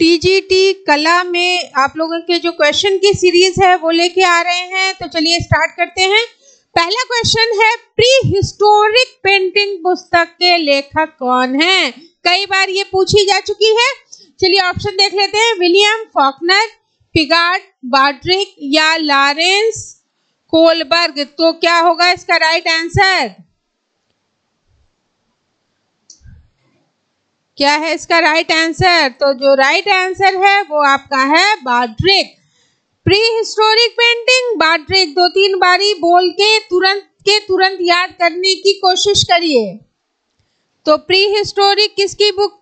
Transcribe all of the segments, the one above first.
TGT कला में आप लोगों के जो क्वेश्चन की सीरीज है वो लेके आ रहे हैं। तो चलिए स्टार्ट करते हैं। पहला क्वेश्चन है, प्री हिस्टोरिक पेंटिंग पुस्तक के लेखक कौन हैं? कई बार ये पूछी जा चुकी है। चलिए ऑप्शन देख लेते हैं, विलियम फॉकनर, पिगार्ड, बाड्रिक या लॉरेंस कोलबर्ग। तो क्या होगा इसका राइट आंसर? क्या है इसका राइट आंसर? तो जो राइट आंसर है वो आपका है बाड्रिक। प्री हिस्टोरिक पेंटिंग बाड्रिक। 2-3 बारी बोल के तुरंत याद करने की कोशिश करिए। तो प्री हिस्टोरिक किसकी बुक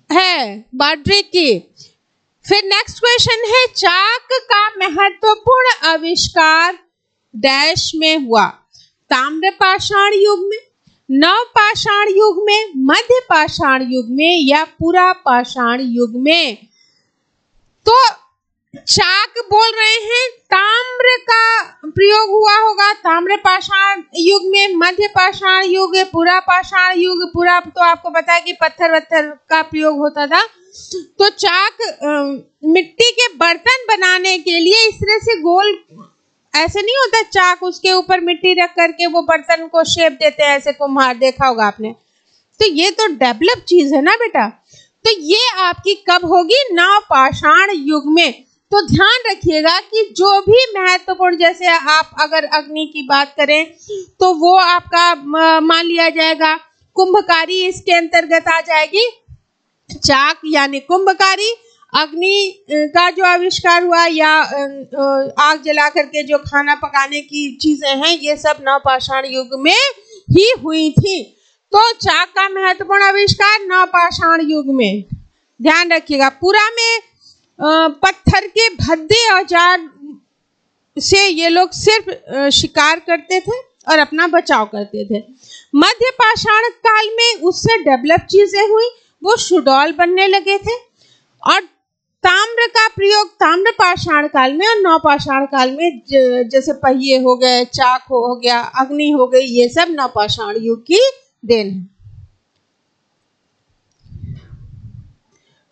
है? बाड्रिक की। फिर नेक्स्ट क्वेश्चन है, चाक का महत्वपूर्ण आविष्कार डैश में हुआ? ताम्र पाषाण युग में, नव पाषाण युग में, मध्य पाषाण युग में या पुरा पाषाण युग में? तो चाक बोल रहे हैं, ताम्र का प्रयोग हुआ होगा ताम्र पाषाण युग में, मध्य पाषाण युग, पुरा पाषाण युग। पुरा तो आपको पता है कि पत्थर का प्रयोग होता था। तो चाक मिट्टी के बर्तन बनाने के लिए इस तरह से गोल, ऐसे नहीं होता चाक, उसके ऊपर मिट्टी रख करके वो बर्तन को शेप देते हैं, ऐसे कुम्हार, देखा होगा आपने। तो ये तो डेवलप चीज है ना बेटा। तो ये आपकी कब होगी? नव पाषाण युग में। तो ध्यान रखिएगा कि जो भी महत्वपूर्ण, जैसे आप अगर अग्नि की बात करें तो वो आपका मान लिया जाएगा कुंभकारी, इसके अंतर्गत आ जाएगी। चाक यानी कुंभकारी, अग्नि का जो आविष्कार हुआ या आग जला करके जो खाना पकाने की चीजें हैं, ये सब नवपाषाण युग में ही हुई थी। तो चाक का महत्वपूर्ण आविष्कार नवपाषाण युग में। ध्यान रखिएगा। पुरा में पत्थर के भद्दे औजार से ये लोग सिर्फ शिकार करते थे और अपना बचाव करते थे। मध्य पाषाण काल में उससे डेवलप चीजें हुई, वो सुडौल बनने लगे थे। और ताम्र का प्रयोग ताम्र पाषाण काल में और नवपाषाण काल में, जैसे पहिए हो गए, चाक हो गया, अग्नि हो गई, ये सब नवपाषाण युग की देन है।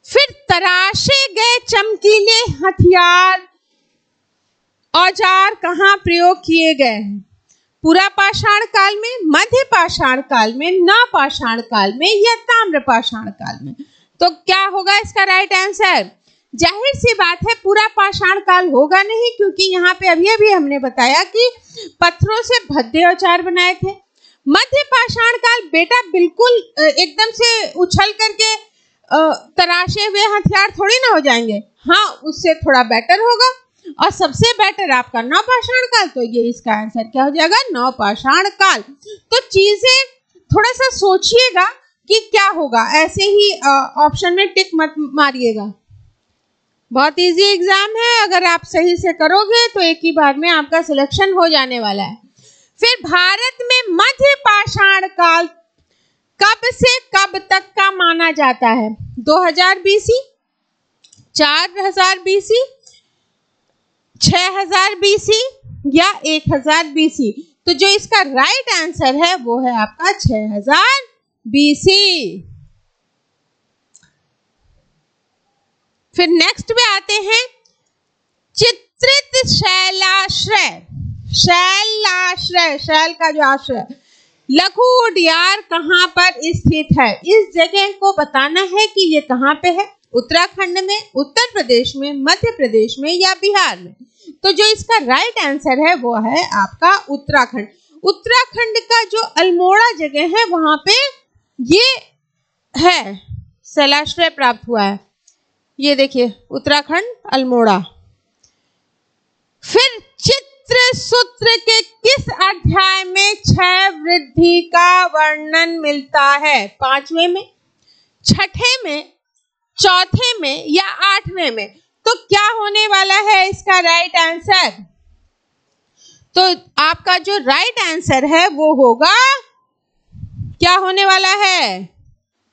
फिर तराशे गए चमकीले हथियार औजार कहाँ प्रयोग किए गए हैं? पुरा पाषाण काल में, मध्य पाषाण काल में, नवपाषाण काल में या ताम्र पाषाण काल में? तो क्या होगा इसका राइट आंसर? जाहिर सी बात है पुरा पाषाण काल होगा नहीं, क्योंकि यहाँ पे अभी हमने बताया कि पत्थरों से भद्दे औजार बनाए थे। मध्य पाषाण काल बेटा बिल्कुल एकदम से उछल करके तराशे हुए हथियार थोड़ी ना हो जाएंगे। हाँ, उससे थोड़ा बेटर होगा। और सबसे बेटर आपका नवपाषाण काल। तो ये इसका आंसर क्या हो जाएगा? नवपाषाण काल। तो चीजें थोड़ा सा सोचिएगा कि क्या होगा, ऐसे ही ऑप्शन में टिक मत मारिएगा। बहुत इजी एग्जाम है, अगर आप सही से करोगे तो एक ही बार में आपका सिलेक्शन हो जाने वाला है। फिर भारत में मध्य पाषाण काल कब से कब तक का माना जाता है? 2000 बीसी, 4000 बीसी, 6000 बीसी या 1000 बीसी? तो जो इसका राइट आंसर है वो है आपका 6000 बीसी। फिर नेक्स्ट पे आते हैं, चित्रित शैलाश्रय। शैलाश्रय, शैल का जो आश्रय, लघु उडियार कहाँ पर स्थित है? इस जगह को बताना है कि ये कहाँ पे है। उत्तराखंड में, उत्तर प्रदेश में, मध्य प्रदेश में या बिहार में? तो जो इसका राइट आंसर है वो है आपका उत्तराखंड। उत्तराखंड का जो अल्मोड़ा जगह है वहां पे ये है, शैलाश्रय प्राप्त हुआ है। ये देखिए उत्तराखंड अल्मोड़ा। फिर चित्र सूत्र के किस अध्याय में क्षय वृद्धि का वर्णन मिलता है? 5वें में, 6ठे में, 4थे में या 8वें में? तो क्या होने वाला है इसका राइट आंसर? तो आपका जो राइट आंसर है वो होगा, क्या होने वाला है?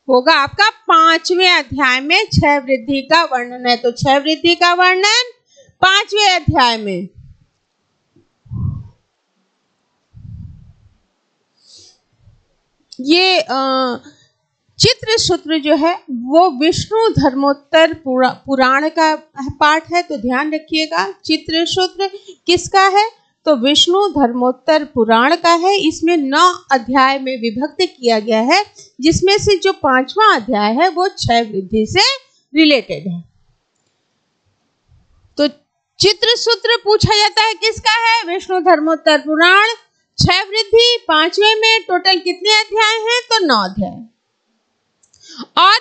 होगा आपका 5वें अध्याय में क्षय वृद्धि का वर्णन है। तो क्षय वृद्धि का वर्णन 5वें अध्याय में। ये चित्रसूत्र जो है वो विष्णु धर्मोत्तर पुराण का पाठ है, तो ध्यान रखिएगा। चित्रसूत्र किसका है? तो विष्णु धर्मोत्तर पुराण का है। इसमें 9 अध्याय में विभक्त किया गया है, जिसमें से जो 5वां अध्याय है वो क्षय वृद्धि से रिलेटेड है। तो चित्रसूत्र पूछा जाता है किसका है? विष्णु धर्मोत्तर पुराण। क्षय वृद्धि 5वें में टोटल कितने अध्याय हैं? तो 9 अध्याय। और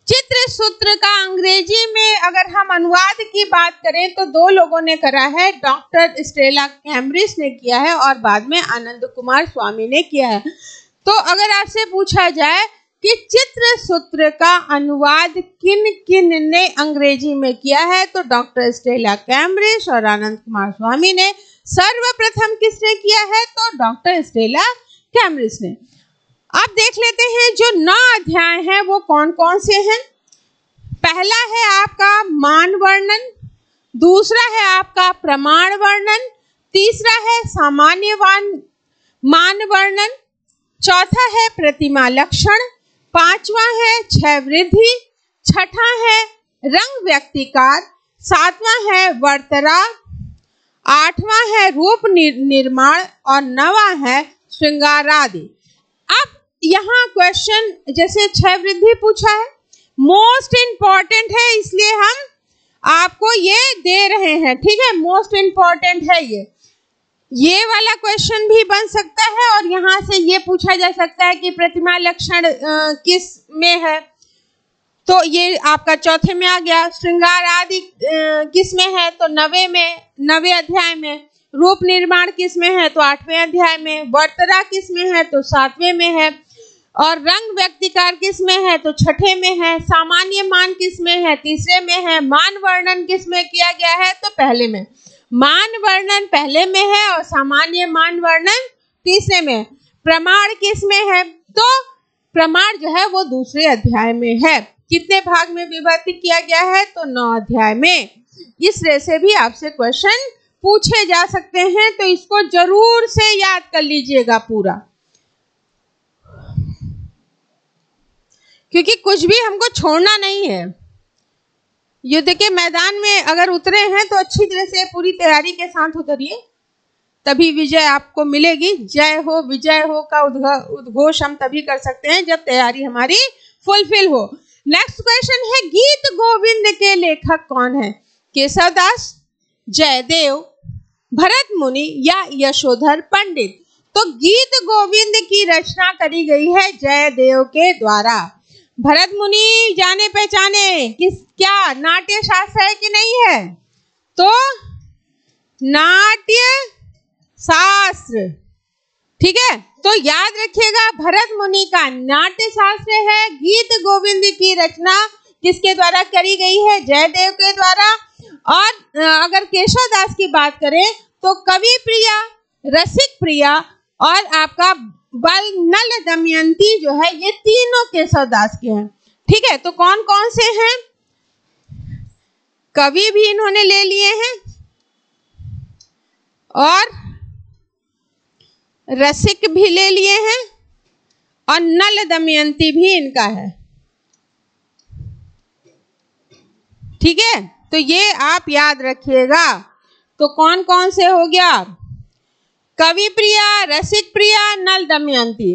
चित्रसूत्र का अंग्रेजी में अगर हम अनुवाद की बात करें तो 2 लोगों ने करा है, डॉक्टर स्टेला कैम्ब्रिज ने किया है और बाद में आनंद कुमार स्वामी ने किया है। तो अगर आपसे पूछा जाए कि चित्रसूत्र का अनुवाद किन किन ने अंग्रेजी में किया है, तो डॉक्टर स्टेला कैम्ब्रिज और आनंद कुमार स्वामी ने। सर्वप्रथम किसने किया है? तो डॉक्टर स्टेला कैम्ब्रिज ने। अब देख लेते हैं जो 9 अध्याय हैं वो कौन कौन से हैं। पहला है आपका मान वर्णन, दूसरा है आपका प्रमाण वर्णन, तीसरा है सामान्य मान वर्णन, चौथा है प्रतिमा लक्षण, 5वां है क्षय वृद्धि, 6ठा है रंग व्यक्तिकार, 7वां है वर्तरा, 8वां है रूप निर्माण और 9वां है श्रृंगारादि। अब यहाँ क्वेश्चन जैसे क्षय वृद्धि पूछा है, मोस्ट इंपॉर्टेंट है, इसलिए हम आपको ये दे रहे हैं, ठीक है। मोस्ट इंपॉर्टेंट है ये वाला क्वेश्चन भी बन सकता है और यहाँ से ये पूछा जा सकता है कि प्रतिमा लक्षण किस में है, तो ये आपका चौथे में आ गया। श्रृंगार आदि किस में है? तो 9वें अध्याय में। रूप निर्माण किस में है? तो 8वें अध्याय में। वर्तरा किस में है? तो 7वें में है। और रंग व्यक्तिकार किस में है? तो 6ठे में है। सामान्य मान किस में है? 3रे में है। मान वर्णन किस में किया गया है? तो पहले में। मान वर्णन पहले में है और सामान्य मान वर्णन 3रे में। प्रमाण किस में है? तो प्रमाण जो है वो 2रे अध्याय में है। कितने भाग में विभक्त किया गया है? तो 9 अध्याय में। इस तरह से भी आपसे क्वेश्चन पूछे जा सकते हैं, तो इसको जरूर से याद कर लीजिएगा पूरा, क्योंकि कुछ भी हमको छोड़ना नहीं है। युद्ध के मैदान में अगर उतरे हैं तो अच्छी तरह से पूरी तैयारी के साथ उतरिए, तभी विजय आपको मिलेगी। जय हो विजय हो का उद्घोष हम तभी कर सकते हैं जब तैयारी हमारी फुलफिल हो। नेक्स्ट क्वेश्चन है, गीत गोविंद के लेखक कौन है? केशवदास, जयदेव, भरत मुनि या यशोधर पंडित? तो गीत गोविंद की रचना करी गई है जयदेव के द्वारा। भरत मुनि जाने पहचाने क्या नाट्य शास्त्र है कि नहीं है? तो नाट्य शास्त्र, ठीक है। तो याद रखिएगा, भरत मुनि का नाट्य शास्त्र है। गीत गोविंद की रचना किसके द्वारा करी गई है? जयदेव के द्वारा। और अगर केशवदास की बात करें तो कवि प्रिया, रसिक प्रिया और आपका बल नल दमयंती जो है, ये तीनों केशवदास के हैं, ठीक है। तो कौन कौन से हैं? कवि भी इन्होंने ले लिए हैं और रसिक भी ले लिए हैं और नल दमयंती भी इनका है, ठीक है। तो ये आप याद रखिएगा। तो कौन कौन से हो गया? कवि प्रिया, रसिक प्रिया, नल दमयंती।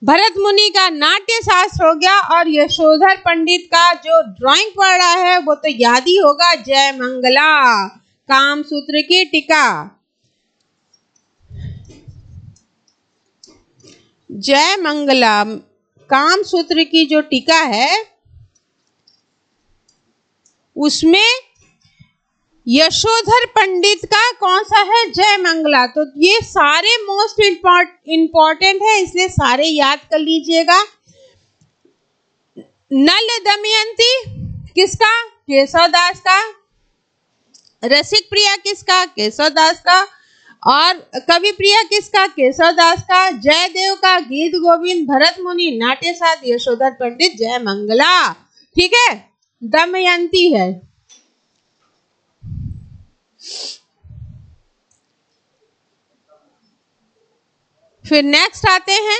भरत मुनि का नाट्य शास्त्र हो गया और यशोधर पंडित का जो ड्राइंग पढ़ रहा है वो तो याद ही होगा, जय मंगला, कामसूत्र की टीका। जय मंगला कामसूत्र की जो टीका है उसमें यशोधर पंडित का कौन सा है? जय मंगला। तो ये सारे मोस्ट इंपॉर्टेंट है, इसलिए सारे याद कर लीजिएगा। नल दमयंती किसका? केशवदास का। रसिक प्रिया किसका? केशवदास का। और कवि प्रिया किसका? केशवदास का। जयदेव का गीत गोविंद, भरत मुनि नाट्य शास्त्र, यशोधर पंडित जय मंगला, ठीक है। दमयंती है। फिर नेक्स्ट आते हैं,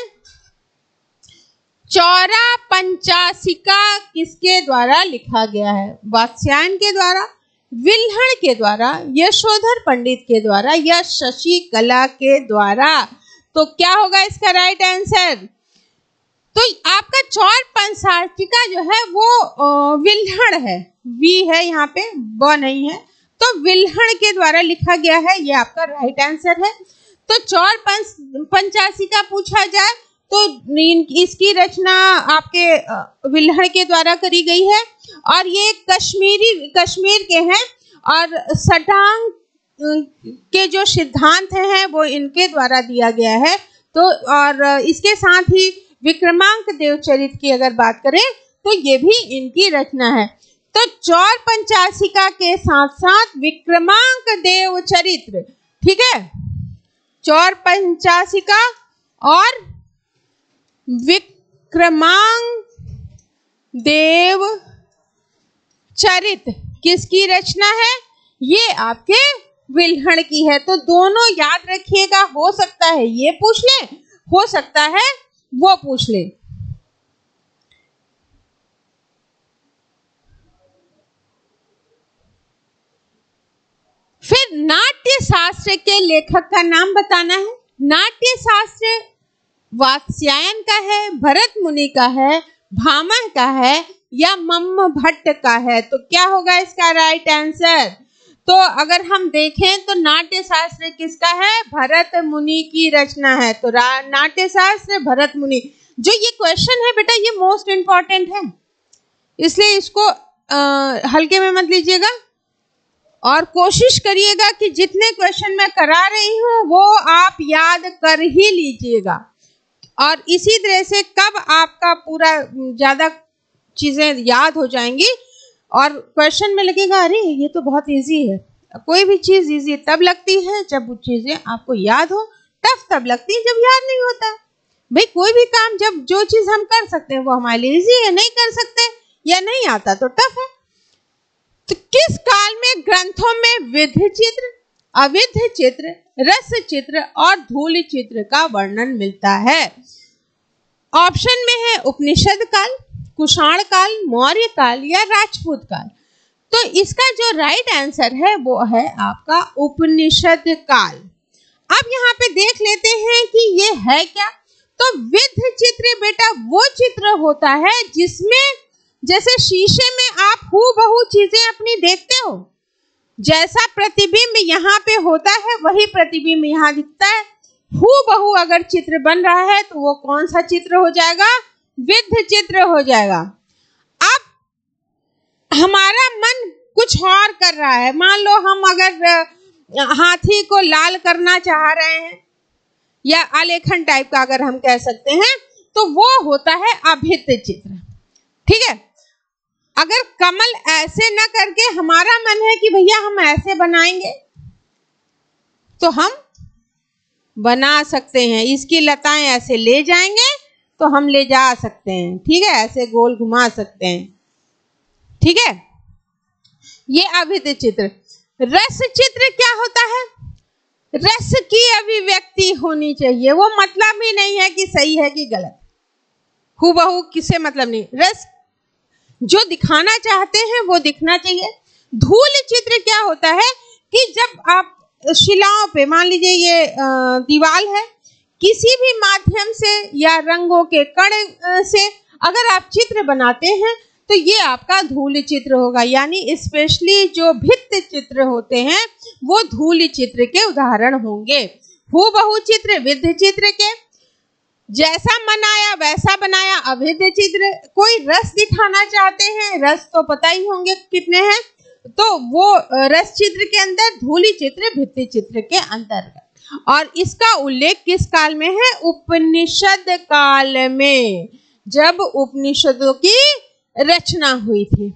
चौरा पंचाशिका किसके द्वारा लिखा गया है? वात्स्यायन के द्वारा, विल्हण के द्वारा, यशोधर पंडित के द्वारा या शशिकला के द्वारा? तो क्या होगा इसका राइट आंसर? तो आपका चौर पंचाशिका जो है वो विल्हण है, वी है यहाँ पे, ब नहीं है, तो विल्हण के द्वारा लिखा गया है, ये आपका राइट आंसर है। तो चौर पंचाशिका पूछा जाए तो इसकी रचना आपके विल्हण के द्वारा करी गई है और ये कश्मीर के हैं और सटांग के जो सिद्धांत हैं वो इनके द्वारा दिया गया है। तो और इसके साथ ही विक्रमांक देवचरित की अगर बात करें तो ये भी इनकी रचना है। तो चौर पंचाशिका के साथ साथ विक्रमांक देवचरित्र, ठीक है, चौर पंचाशिका और विक्रमांक देव चरित किसकी रचना है? ये आपके विल्हण की है। तो दोनों याद रखिएगा, हो सकता है ये पूछ ले, हो सकता है वो पूछ ले। फिर नाट्य शास्त्र के लेखक का नाम बताना है। नाट्य शास्त्र वात्स्यायन का है, भरत मुनि का है, भामह का है या मम्म भट्ट का है? तो क्या होगा इसका राइट आंसर? तो अगर हम देखें तो नाट्य शास्त्र किसका है? भरत मुनि की रचना है। तो नाट्य शास्त्र भरत मुनि। जो ये क्वेश्चन है बेटा ये मोस्ट इंपॉर्टेंट है, इसलिए इसको हल्के में मत लीजिएगा और कोशिश करिएगा कि जितने क्वेश्चन मैं करा रही हूँ वो आप याद कर ही लीजिएगा। और इसी तरह से कब आपका पूरा ज्यादा चीजें याद हो जाएंगी और क्वेश्चन में लगेगा अरे ये तो बहुत इजी है। कोई भी चीज इजी तब लगती है जब वो चीजें आपको याद हो, टफ तब लगती है जब याद नहीं होता है। भाई कोई भी काम जब जो चीज हम कर सकते हैं वो हमारे लिए इजी है, नहीं कर सकते या नहीं आता तो टफ है। तो किस काल में ग्रंथों में विधि चित्र, अविध चित्र, रस चित्र और धूल चित्र का वर्णन मिलता है? ऑप्शन में है उपनिषद काल, कुषाण काल, मौर्य काल या राजपूत काल। तो इसका जो राइट आंसर है वो है आपका उपनिषद काल। अब यहाँ पे देख लेते हैं कि ये है क्या। तो विध चित्र बेटा वो चित्र होता है जिसमें जैसे शीशे में आप हूबहू चीजें अपनी देखते हो, जैसा प्रतिबिंब यहाँ पे होता है वही प्रतिबिंब यहाँ दिखता है। हूबहू अगर चित्र बन रहा है तो वो कौन सा चित्र हो जाएगा? विध चित्र हो जाएगा। अब हमारा मन कुछ और कर रहा है, मान लो हम अगर हाथी को लाल करना चाह रहे हैं या आलेखन टाइप का अगर हम कह सकते हैं तो वो होता है अभिध चित्र, ठीक है। अगर कमल ऐसे न करके हमारा मन है कि भैया हम ऐसे बनाएंगे तो हम बना सकते हैं, इसकी लताएं ऐसे ले जाएंगे तो हम ले जा सकते हैं, ठीक है, ऐसे गोल घुमा सकते हैं, ठीक है। ये अभिध चित्र। रस चित्र क्या होता है? रस की अभिव्यक्ति होनी चाहिए, वो मतलब ही नहीं है कि सही है कि गलत, हूबहू किसे मतलब नहीं, रस जो दिखाना चाहते हैं वो दिखना चाहिए। धूल चित्र क्या होता है कि जब आप शिलाओं पे, मान लीजिए ये दीवार है, किसी भी माध्यम से या रंगों के कण से अगर आप चित्र बनाते हैं तो ये आपका धूल चित्र होगा। यानी स्पेशली जो भित्ति चित्र होते हैं वो धूल चित्र के उदाहरण होंगे। हूबहू चित्र विध चित्र के, जैसा मन आया वैसा बनाया अभिध चित्र। कोई रस दिखाना चाहते हैं, रस तो पता ही होंगे कितने हैं, तो वो रस चित्र के अंदर, धूलि चित्र भित्ति चित्र के अंतर्गत। और इसका उल्लेख किस काल में है? उपनिषद काल में, जब उपनिषदों की रचना हुई थी।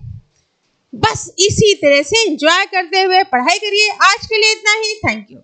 बस इसी तरह से एंजॉय करते हुए पढ़ाई करिए। आज के लिए इतना ही। Thank you.